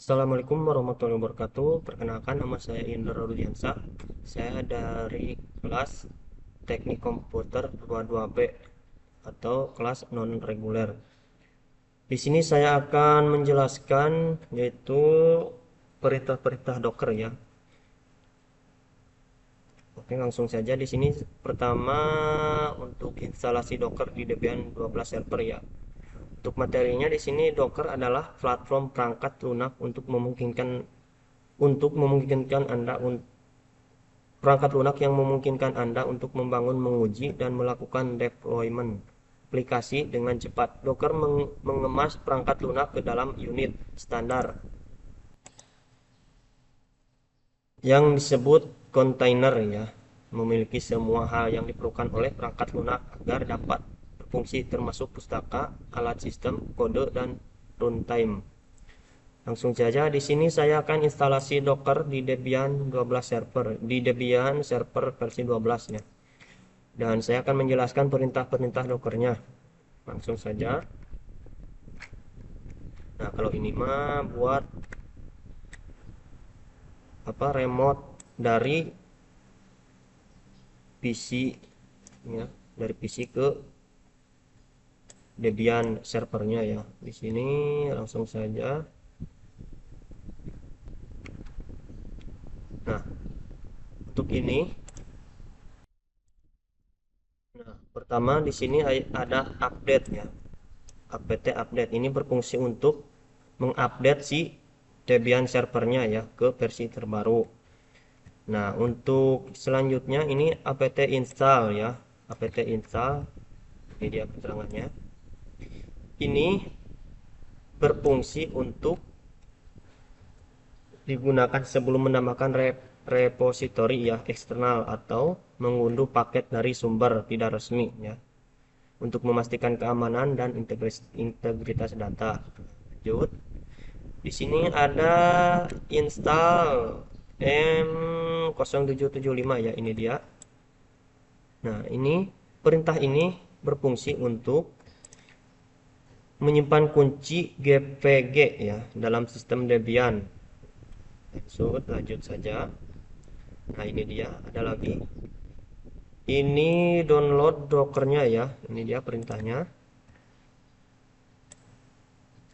Assalamualaikum warahmatullahi wabarakatuh. Perkenalkan, nama saya Indra Rudiansa. Saya dari kelas Teknik Komputer 22B atau kelas non reguler. Di sini saya akan menjelaskan yaitu perintah-perintah Docker ya. Oke, langsung saja di sini pertama untuk instalasi Docker di Debian 12 server ya. Untuk materinya di sini Docker adalah platform perangkat lunak untuk memungkinkan Anda perangkat lunak yang memungkinkan Anda untuk membangun, menguji, dan melakukan deployment aplikasi dengan cepat. Docker mengemas perangkat lunak ke dalam unit standar yang disebut kontainer ya, memiliki semua hal yang diperlukan oleh perangkat lunak agar dapat berfungsi termasuk pustaka, alat sistem, kode, dan runtime. Langsung saja di sini saya akan instalasi Docker di Debian 12 server, di Debian server versi 12 ya. Dan saya akan menjelaskan perintah-perintah Dockernya. Langsung saja. Nah, kalau ini mah buat remote dari PC ya, dari PC ke Debian servernya ya. Di sini langsung saja. Nah, untuk ini, nah, pertama di sini ada update ya. apt update ini berfungsi untuk mengupdate si Debian servernya ya ke versi terbaru. Nah, untuk selanjutnya ini apt install ya. Apt install, ini dia keterangannya. Ini berfungsi untuk digunakan sebelum menambahkan repositori ya eksternal atau mengunduh paket dari sumber tidak resmi ya, untuk memastikan keamanan dan integritas data. Lanjut. Di sini ada install M0775 ya, ini dia. Nah, ini perintah ini berfungsi untuk menyimpan kunci GPG ya dalam sistem Debian. Lanjut saja. Nah, ini dia, ada lagi. Ini download Dockernya ya. Ini dia perintahnya.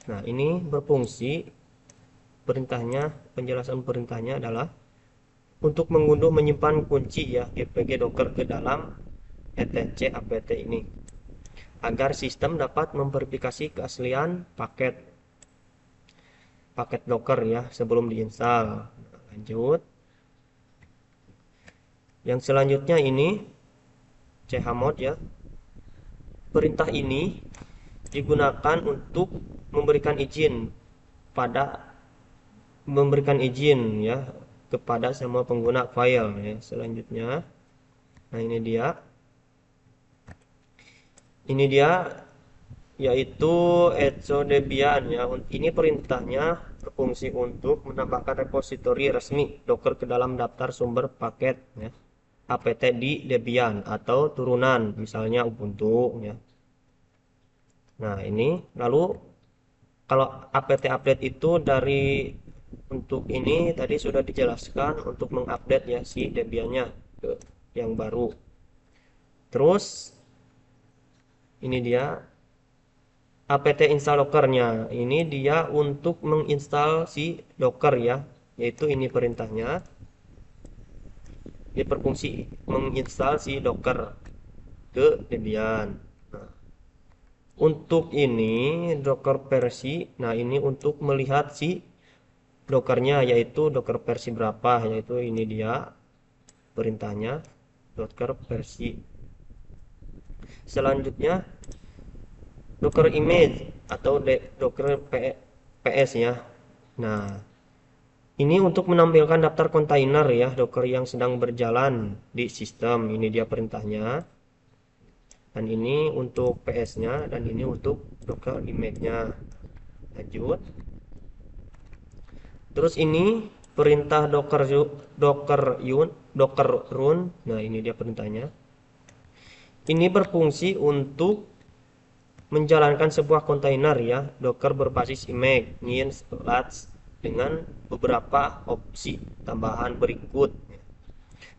Nah, ini berfungsi penjelasan perintahnya adalah untuk mengunduh menyimpan kunci ya GPG Docker ke dalam etc apt ini agar sistem dapat memverifikasi keaslian paket Docker ya sebelum diinstal. Lanjut. Yang selanjutnya ini chmod ya. Perintah ini digunakan untuk memberikan izin pada ya kepada semua pengguna file ya. Selanjutnya, nah ini dia yaitu echo Debian ya. Ini perintahnya berfungsi untuk menambahkan repositori resmi Docker ke dalam daftar sumber paket ya, apt di Debian atau turunan misalnya Ubuntu ya. Nah, ini lalu kalau apt update itu untuk ini tadi sudah dijelaskan untuk mengupdate ya si Debiannya ke yang baru. Terus ini dia apt install Dockernya. Ini dia untuk menginstal si Docker ya, yaitu ini perintahnya. Dia berfungsi menginstal si Docker ke Debian. Nah, untuk ini Docker versi, nah ini untuk melihat si Dockernya yaitu Docker versi berapa, yaitu ini dia perintahnya Docker versi. Selanjutnya Docker image atau Docker PS ya. Nah, ini untuk menampilkan daftar kontainer ya Docker yang sedang berjalan di sistem. Ini dia perintahnya. Dan ini untuk PS-nya dan ini untuk Docker image-nya. Lanjut. Terus ini perintah Docker run. Nah, ini dia perintahnya. Ini berfungsi untuk menjalankan sebuah kontainer ya Docker berbasis image, ngin, latch dengan beberapa opsi tambahan berikut.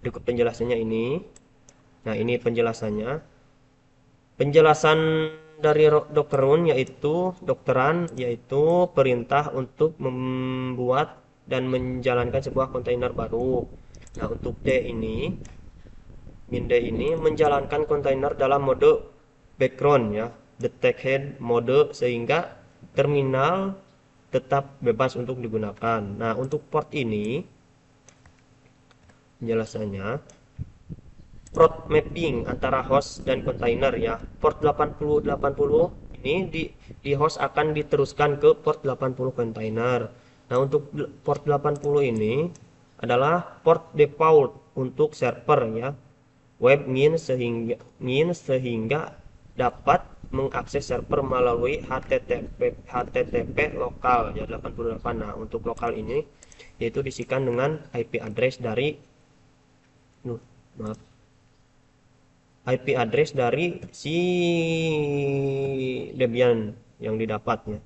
Berikut penjelasannya ini. Nah, ini penjelasannya. Penjelasan dari dokteran yaitu perintah untuk membuat dan menjalankan sebuah kontainer baru. Nah, untuk min D ini menjalankan kontainer dalam mode background ya, detect head mode, sehingga terminal tetap bebas untuk digunakan. Nah, untuk port ini penjelasannya, port mapping antara host dan kontainer ya. Port 8080 ini di host akan diteruskan ke port 80 kontainer. Nah, untuk port 80 ini adalah port default untuk server ya. Web sehingga dapat mengakses server melalui HTTP lokal ya 88. Nah, untuk lokal ini yaitu diisikan dengan IP address dari maaf IP address dari si Debian yang didapatnya.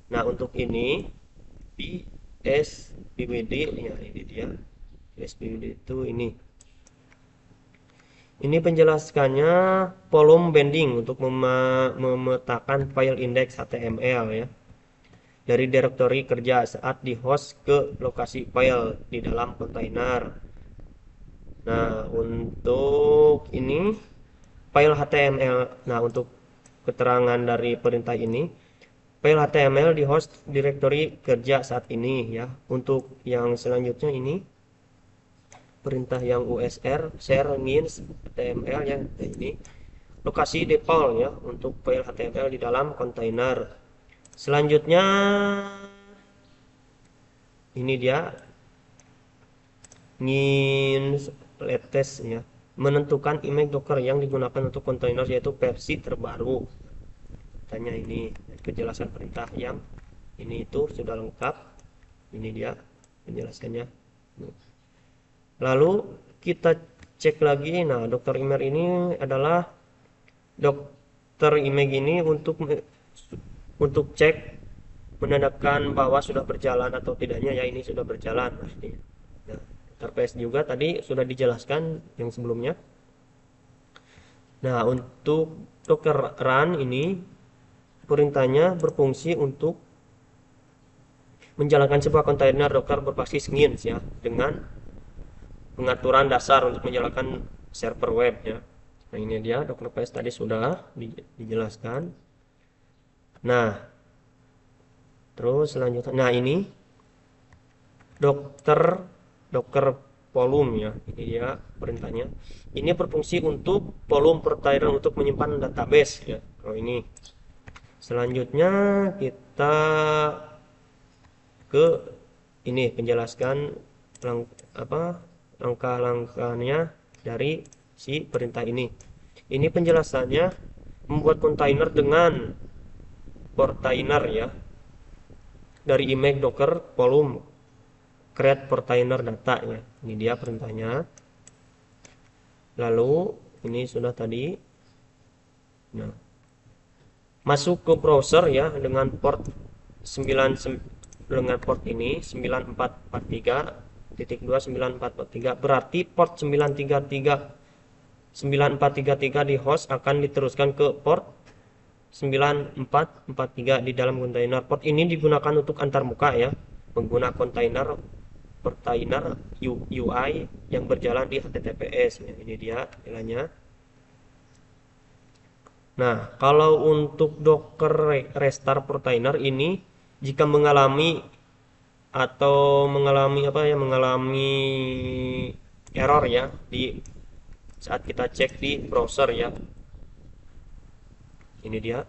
Nah, untuk ini PSBWD ya, ini dia. PSBWD itu ini penjelaskannya volume bending untuk memetakan file index HTML ya dari direktori kerja saat di host ke lokasi file di dalam kontainer. Nah, untuk ini file HTML. Nah, untuk keterangan dari perintah ini, file HTML di host direktori kerja saat ini ya. Untuk yang selanjutnya ini perintah yang USR share means HTML ya, ini lokasi default ya untuk file HTML di dalam kontainer. Selanjutnya ini dia means latest ya, menentukan image Docker yang digunakan untuk kontainer yaitu versi terbaru. Tanya ini penjelasan perintah yang ini itu sudah lengkap. Ini dia penjelasannya. Lalu kita cek lagi. Nah, dokter email ini adalah dokter email ini untuk cek menandakan bahwa sudah berjalan atau tidaknya ya, ini sudah berjalan pasti. Nah, interface juga tadi sudah dijelaskan yang sebelumnya. Nah, untuk Docker run ini perintahnya berfungsi untuk menjalankan sebuah kontainer Docker berbasis Nginx ya, dengan pengaturan dasar untuk menjalankan server web ya. Nah, ini dia Docker Paste tadi sudah dijelaskan. Nah, terus selanjutnya, nah ini Docker volume ya, ini dia perintahnya. Ini berfungsi untuk volume container untuk menyimpan database ya. Oh, ini selanjutnya kita ke ini penjelaskan langkah-langkahnya dari si perintah ini. Ini penjelasannya membuat kontainer dengan portainer ya, dari image docker volume create portainer data ya. Ini dia perintahnya. Lalu ini sudah tadi. Nah, masuk ke browser ya dengan port 9 dengan port ini 9443.29443, berarti port 9433 di host akan diteruskan ke port 9443 di dalam kontainer. Port ini digunakan untuk antarmuka ya, menggunakan container UI yang berjalan di HTTPS ya. Ini dia nilainya. Nah, kalau untuk Docker restart container ini jika mengalami error ya di saat kita cek di browser ya. Ini dia.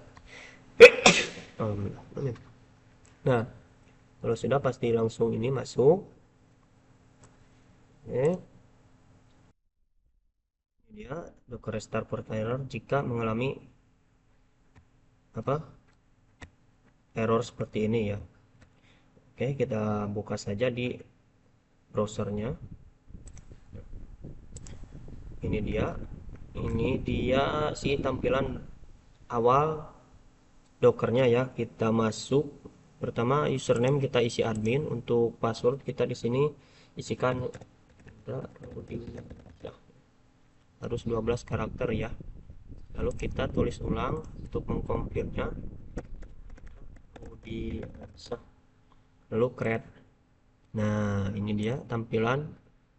Nah, kalau sudah pasti langsung ini masuk. Oke. Ini dia Docker restart container jika mengalami error seperti ini ya. Oke, kita buka saja di browsernya. Ini dia si tampilan awal Dockernya ya. Kita masuk Pertama, username kita isi admin. Untuk password kita di sini isikan ya, harus 12 karakter ya. Lalu kita tulis ulang untuk mengkonfirmnya. Lalu create. Nah, ini dia tampilan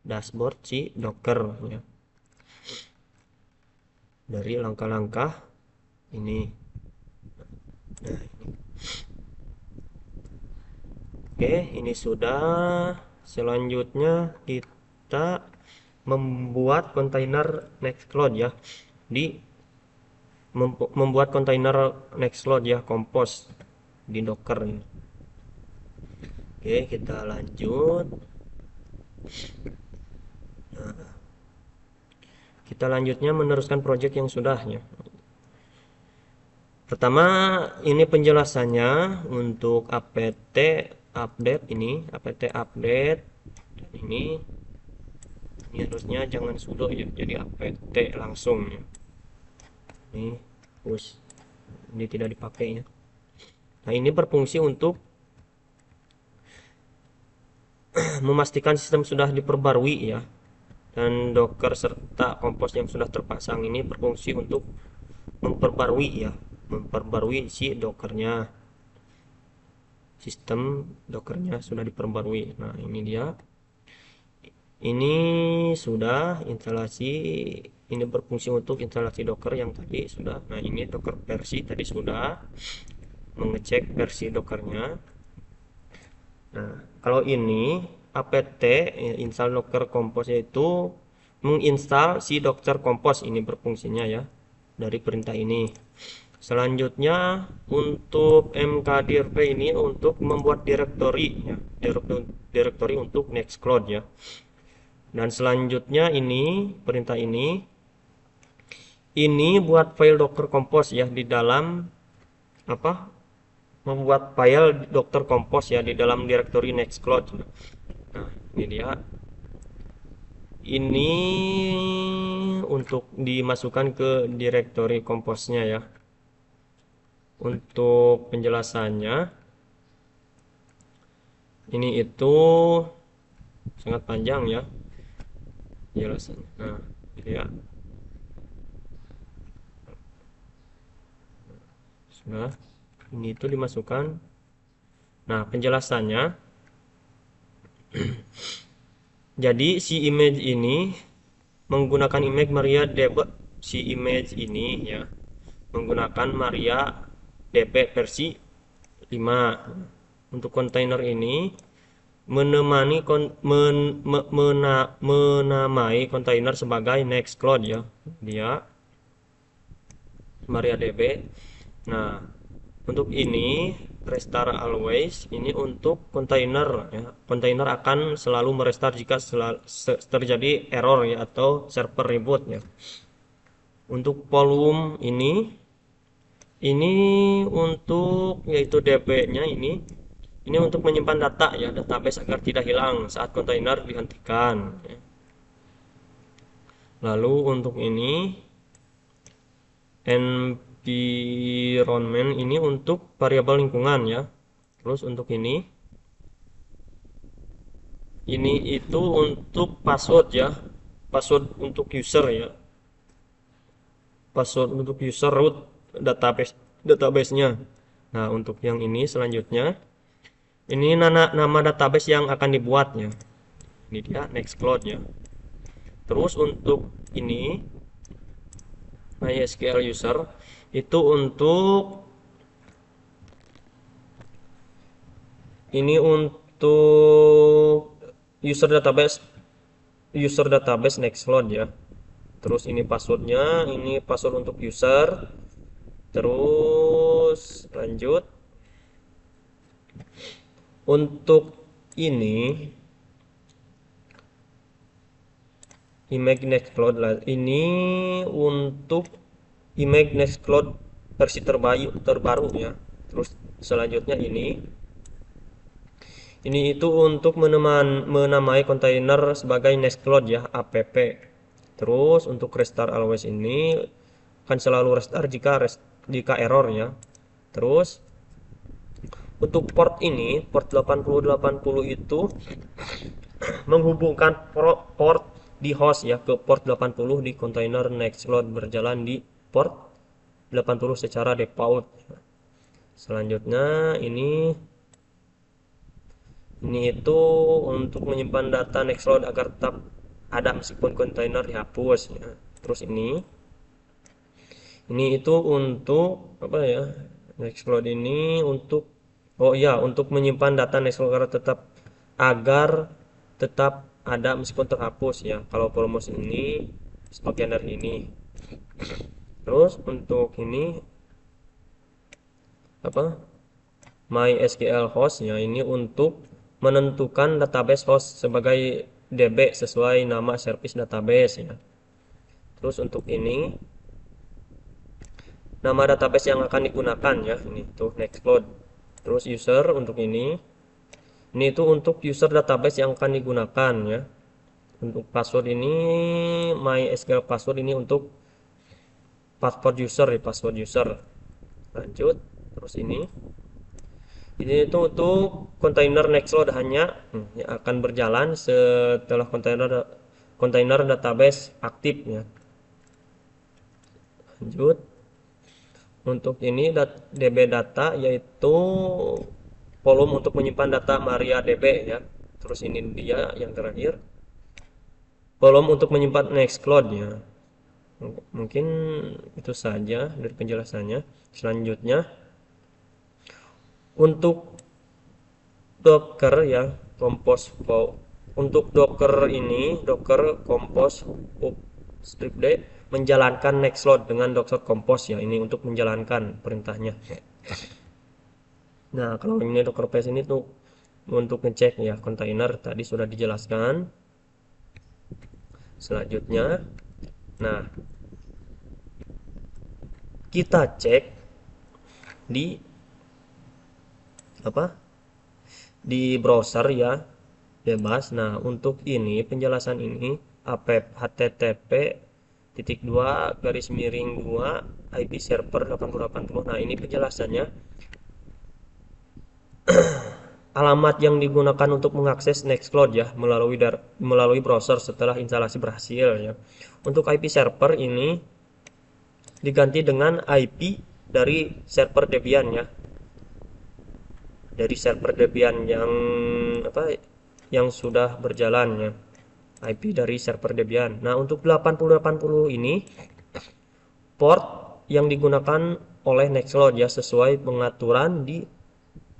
dashboard si Docker ya. Dari langkah-langkah ini. Nah, ini. Oke, ini sudah. Selanjutnya kita membuat kontainer Nextcloud ya. Membuat kontainer Nextcloud ya, Compose di Docker ini. Oke, kita lanjut. Nah, kita lanjutnya meneruskan project yang sudahnya. Pertama, ini penjelasannya untuk apt update ini, apt update. Dan ini harusnya jangan sudo ya, jadi apt langsung ya. Ini push, ini tidak dipakai ya. Nah, ini berfungsi untuk memastikan sistem sudah diperbarui ya. Dan Docker serta Compose yang sudah terpasang ini berfungsi untuk memperbarui ya, memperbarui si Dockernya, sistem Dockernya sudah diperbarui. Nah, ini dia, ini sudah instalasi, ini berfungsi untuk instalasi Docker yang tadi sudah. Nah, ini Docker versi tadi sudah mengecek versi Dockernya. Nah, kalau ini apt install Docker Compose itu menginstal si Docker Compose, ini berfungsinya ya dari perintah ini. Selanjutnya untuk mkdirp ini untuk membuat direktori ya, direktori untuk Nextcloud ya. Dan selanjutnya ini perintah ini buat file Docker Compose ya di dalam apa? Membuat file Docker Compose ya di dalam direktori Nextcloud. Nah, ini dia. Ini untuk dimasukkan ke direktori Compose-nya ya. Untuk penjelasannya ini itu sangat panjang ya penjelasannya. Nah, ini ya. Sudah. Ini itu dimasukkan. Nah, penjelasannya jadi si image ini menggunakan image MariaDB, si image ini ya menggunakan MariaDB versi 5. Untuk kontainer ini menamai kontainer sebagai Nextcloud ya, dia MariaDB. Nah, untuk ini restart always, ini untuk kontainer ya. Kontainer akan selalu merestart jika terjadi error ya atau server reboot ya. Untuk volume ini untuk yaitu db-nya ini untuk menyimpan data ya, database agar tidak hilang saat kontainer dihentikan ya. Lalu untuk ini environment ini untuk variabel lingkungan ya. Terus untuk ini itu untuk password ya, password untuk user ya, password untuk user root database-nya. Nah, untuk yang ini selanjutnya ini nama database yang akan dibuatnya. Ini dia Nextcloud ya. Terus untuk ini MySQL user itu untuk user database Nextcloud ya. Terus ini passwordnya, ini password untuk user. Terus lanjut untuk ini image Nextcloud lah. Ini untuk image Nextcloud versi terbaru ya. Terus selanjutnya ini itu untuk menamai kontainer sebagai Nextcloud ya, app. Terus untuk restart always ini akan selalu restart jika error ya. Terus Untuk port ini, port 8080 itu menghubungkan port di host ya ke port 80 di kontainer Nextcloud berjalan di port 80 secara default. Selanjutnya ini itu untuk menyimpan data Nextcloud agar tetap ada meskipun kontainer dihapus ya. Terus ini itu untuk apa ya? Nextcloud ini untuk oh iya untuk menyimpan data Nextcloud agar tetap ada meskipun terhapus ya. Kalau promosi ini sebagian dari ini. Terus untuk ini apa? MySQL host ya ini untuk menentukan database host sebagai DB sesuai nama service database ya. Terus untuk ini nama database yang akan digunakan ya ini tuh Nextcloud. Terus user untuk ini itu untuk user database yang akan digunakan ya. Untuk password ini MySQL password ini untuk password user. Lanjut. Terus ini itu untuk kontainer Nextcloud hanya yang akan berjalan setelah kontainer database aktif ya. Lanjut. Untuk ini DB data yaitu volume untuk menyimpan data MariaDB ya. Terus ini dia yang terakhir. Volume untuk menyimpan Nextcloud ya. Mungkin itu saja dari penjelasannya. Selanjutnya untuk Docker ya, Compose untuk Docker Compose script menjalankan Nextcloud dengan Docker Compose ya. Ini untuk menjalankan perintahnya. Nah, kalau ini Docker Paste ini tuh untuk ngecek ya kontainer tadi sudah dijelaskan. Selanjutnya, nah kita cek di apa? Di browser ya, bebas. Nah, untuk ini penjelasan ini http titik dua garis miring 2 IP server 8080. Nah, ini penjelasannya alamat yang digunakan untuk mengakses Nextcloud ya melalui browser setelah instalasi berhasil ya. Untuk IP server ini diganti dengan IP dari server Debian ya. Dari server Debian yang sudah berjalan ya. IP dari server Debian. Nah, untuk 8080 ini port yang digunakan oleh Nextcloud ya sesuai pengaturan di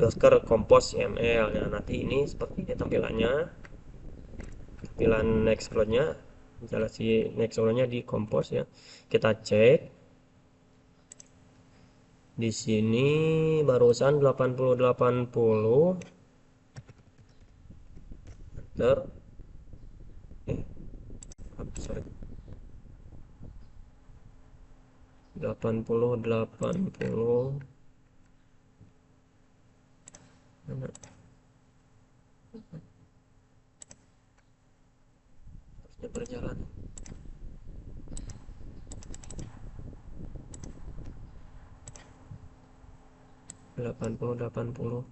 Docker Compose YAML. Nah, nanti ini seperti ini tampilan Nextcloud-nya, instalasi Nextcloud-nya di Compose ya. Kita cek di sini barusan 8080 enter sorry 8080 harusnya berjalan 8080.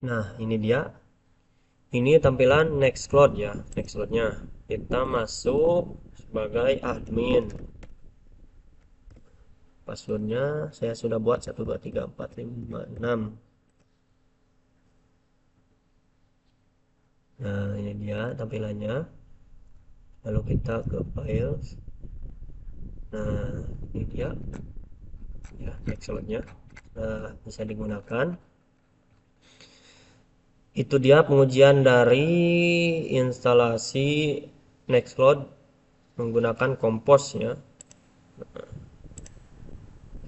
Nah, ini dia. Ini tampilan Nextcloud ya. Nextcloud-nya. Kita masuk sebagai admin. Passwordnya saya sudah buat 123456. Nah, ini dia tampilannya. Lalu kita ke files. Nah, ini dia ya Nextcloud-nya. Nah, bisa digunakan. Itu dia pengujian dari instalasi Nextcloud menggunakan Compose ya.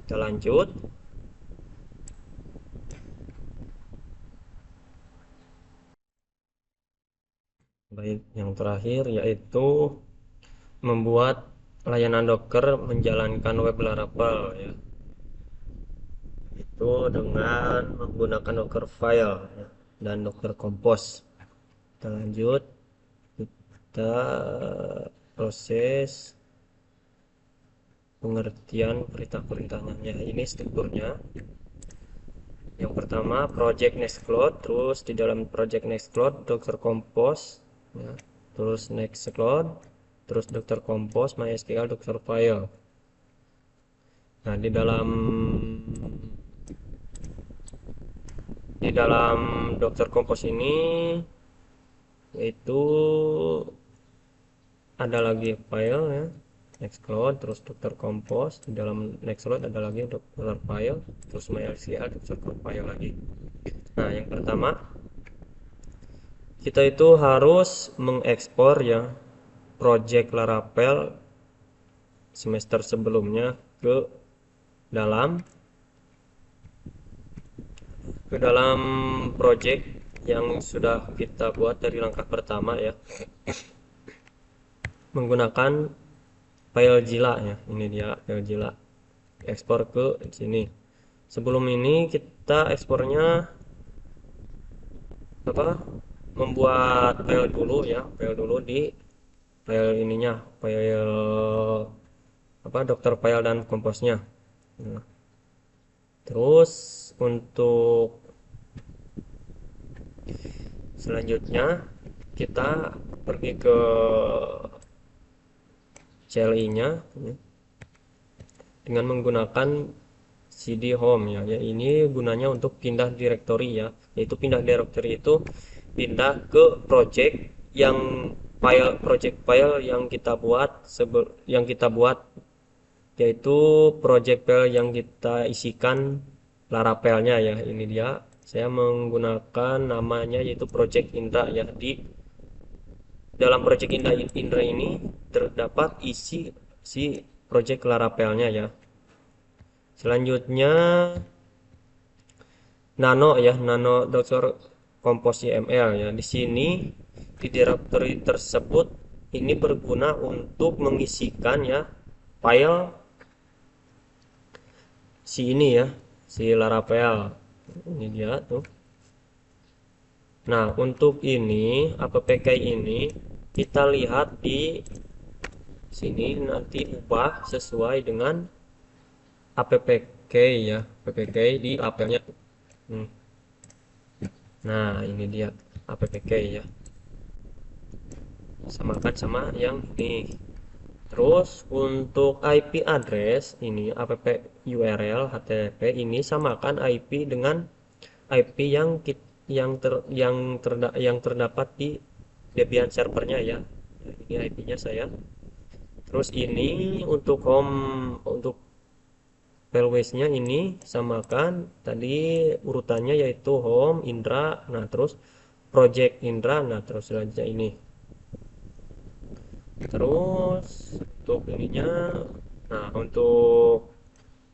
Kita lanjut. Baik, yang terakhir yaitu membuat layanan Docker menjalankan web Laravel ya. Itu dengan menggunakan Docker file ya, dan Docker Compose. Kita lanjut. Kita proses pengertian perintah-perintahnya. Ya, ini strukturnya. Yang pertama project nextcloud, terus di dalam project nextcloud Docker Compose, ya. Terus nextcloud, terus Docker Compose, MySQL, Docker File. Nah, di dalam Docker Compose ini yaitu ada lagi file ya, nextcloud, terus Docker Compose. Di dalam nextcloud ada lagi Docker File, terus MySQL, Docker File lagi. Nah, yang pertama kita itu harus mengekspor ya project Laravel semester sebelumnya dalam ke dalam project yang sudah kita buat dari langkah pertama ya, menggunakan file Zilla ya. Ini dia file Zilla, ekspor ke sini. Sebelum ini kita ekspornya apa, membuat file dulu ya, file dulu di file ininya, file apa, dokter file dan komposnya. Nah, terus untuk selanjutnya kita pergi ke CLI nya ya, dengan menggunakan cd home ya. Ya, ini gunanya untuk pindah directory ya, yaitu pindah directory itu pindah ke project file yang kita buat, yaitu project file yang kita isikan Laravelnya ya. Ini dia, saya menggunakan namanya yaitu project Indra ya. Di dalam project Indra ini terdapat isi si project Laravelnya ya. Selanjutnya nano ya, nano Docker Compose YML ya. Di sini di directory tersebut ini berguna untuk mengisikan ya file si ini ya, si Laravel. Ini dia tuh. Nah, untuk ini APK ini kita lihat di sini, nanti ubah sesuai dengan APK ya, APK di Laravelnya. Nah, ini dia APK ya, samakan sama yang ini. Terus untuk IP address ini, app URL HTTP ini samakan IP dengan IP yang terdapat di Debian servernya ya. Ini IP-nya saya. Terus ini untuk home, untuk fileware-nya ini samakan tadi urutannya, yaitu home Indra, nah terus project Indra, nah terus selanjutnya ini. Terus untuk ininya, nah untuk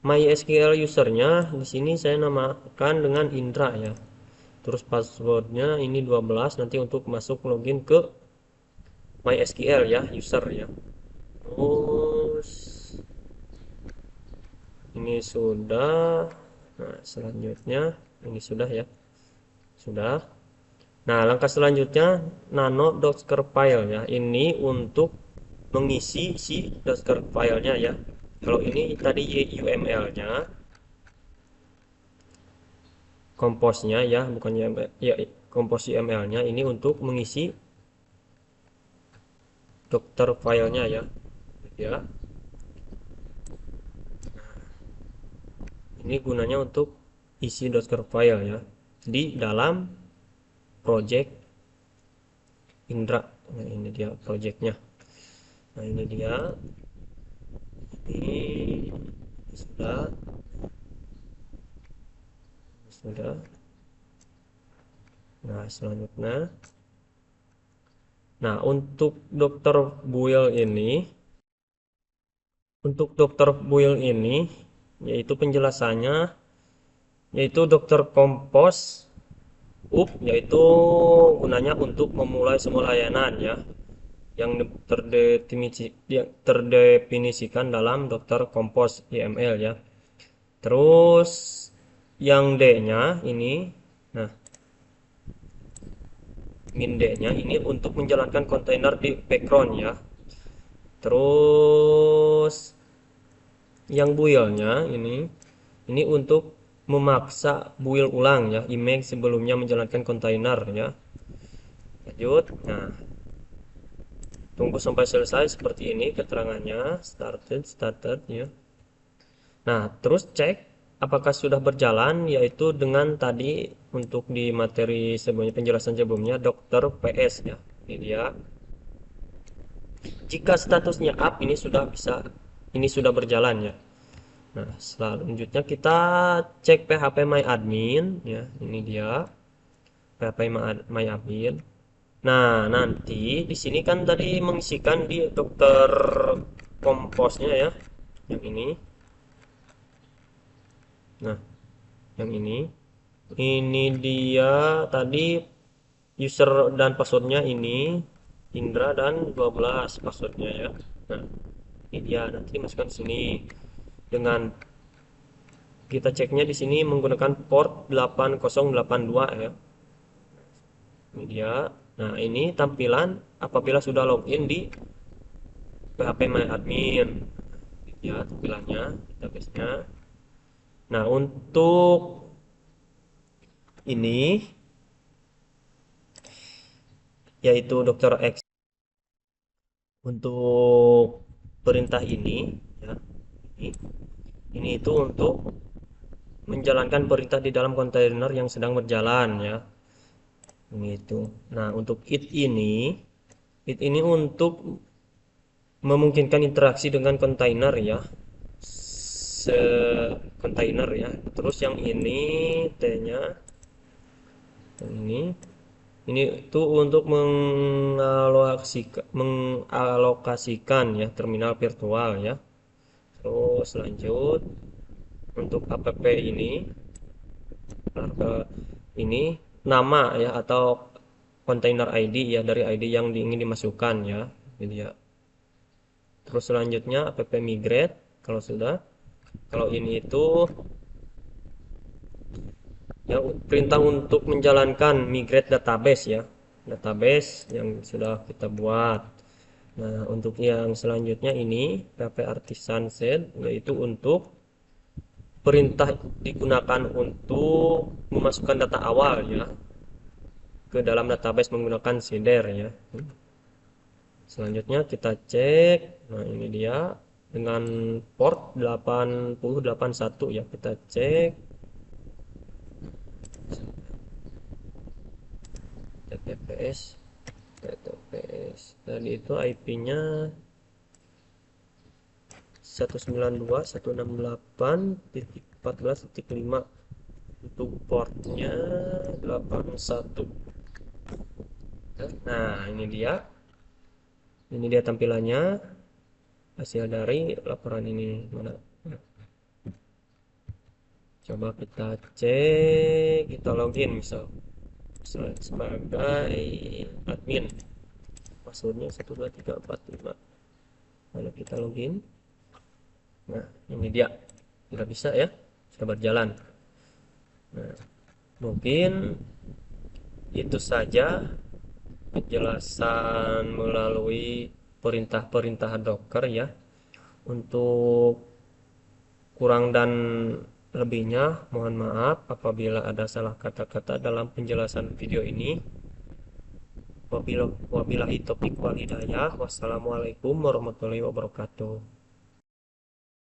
MySQL usernya di sini saya namakan dengan Indra ya. Terus passwordnya ini 12, nanti untuk masuk login ke MySQL ya, user ya. Terus ini sudah. Nah, selanjutnya ini sudah ya. Sudah. Nah, langkah selanjutnya nano docker file ya. Ini untuk mengisi si docker filenya ya. Kalau ini tadi UML-nya, komposnya ya, bukannya ya, kompos UML-nya ini untuk mengisi dokter filenya ya. Ya. Ini gunanya untuk isi docker file ya di dalam project Indra. Nah, ini dia projectnya. Nah, ini dia. Ini sudah. Nah, selanjutnya, nah untuk dokter build ini yaitu penjelasannya, yaitu dokter Compose yaitu gunanya untuk memulai semua layanan ya, yang terdefinisikan dalam dokter Compose YML ya. Terus yang D-nya ini, nah min D-nya ini untuk menjalankan kontainer di background ya. Terus yang build-nya ini untuk memaksa build ulang ya image sebelumnya menjalankan kontainer ya. Lanjut. Nah, tunggu sampai selesai seperti ini keterangannya. Started ya. Nah, terus cek apakah sudah berjalan, yaitu dengan tadi untuk di materi sebelumnya, penjelasan sebelumnya, dokter PS ya. Ini dia. Jika statusnya up, ini sudah berjalan ya. Nah, selanjutnya kita cek PHP My Admin ya. Ini dia PHP My Admin. Nah, nanti di sini kan tadi mengisikan di dokter komposnya ya. Yang ini. Nah, yang ini dia tadi user dan passwordnya ini Indra dan 12 passwordnya ya. Nah, ini dia nanti masukkan sini dengan kita ceknya di sini menggunakan port 8082 ya. Ini dia. Nah, ini tampilan apabila sudah login di PHP My Admin. Ini dia tampilannya, database-nya. Nah, untuk ini yaitu Dr. X. Untuk perintah ini ya, ini, ini itu untuk menjalankan perintah di dalam kontainer yang sedang berjalan ya. Ini itu. Nah, untuk it ini untuk memungkinkan interaksi dengan kontainer ya. Kontainer ya. Terus yang ini T-nya ini itu untuk mengalokasikan ya terminal virtual ya. Terus lanjut untuk app ini nama ya atau container ID ya dari ID yang ingin dimasukkan ya. Jadi ya. Terus selanjutnya app migrate kalau sudah. Kalau ini itu ya perintah untuk menjalankan migrate database ya. Database yang sudah kita buat. Nah, untuk yang selanjutnya ini PHP artisan set yaitu untuk perintah digunakan untuk memasukkan data awal ya ke dalam database menggunakan seeder ya. Selanjutnya kita cek. Nah, ini dia dengan port 8081 ya. Kita cek TTPS tadi itu IP-nya 192.168.14.5 untuk portnya 81. Nah, ini dia tampilannya hasil dari laporan ini mana. Coba kita cek, kita login misal sebagai admin, passwordnya 12345. Lalu kita login. Nah, ini dia sudah bisa ya, sudah berjalan. Nah, mungkin itu saja penjelasan melalui perintah-perintah Docker ya. Untuk kurang dan lebihnya mohon maaf apabila ada salah kata-kata dalam penjelasan video ini. Wabillahi taufiq wal hidayah. Wassalamualaikum warahmatullahi wabarakatuh.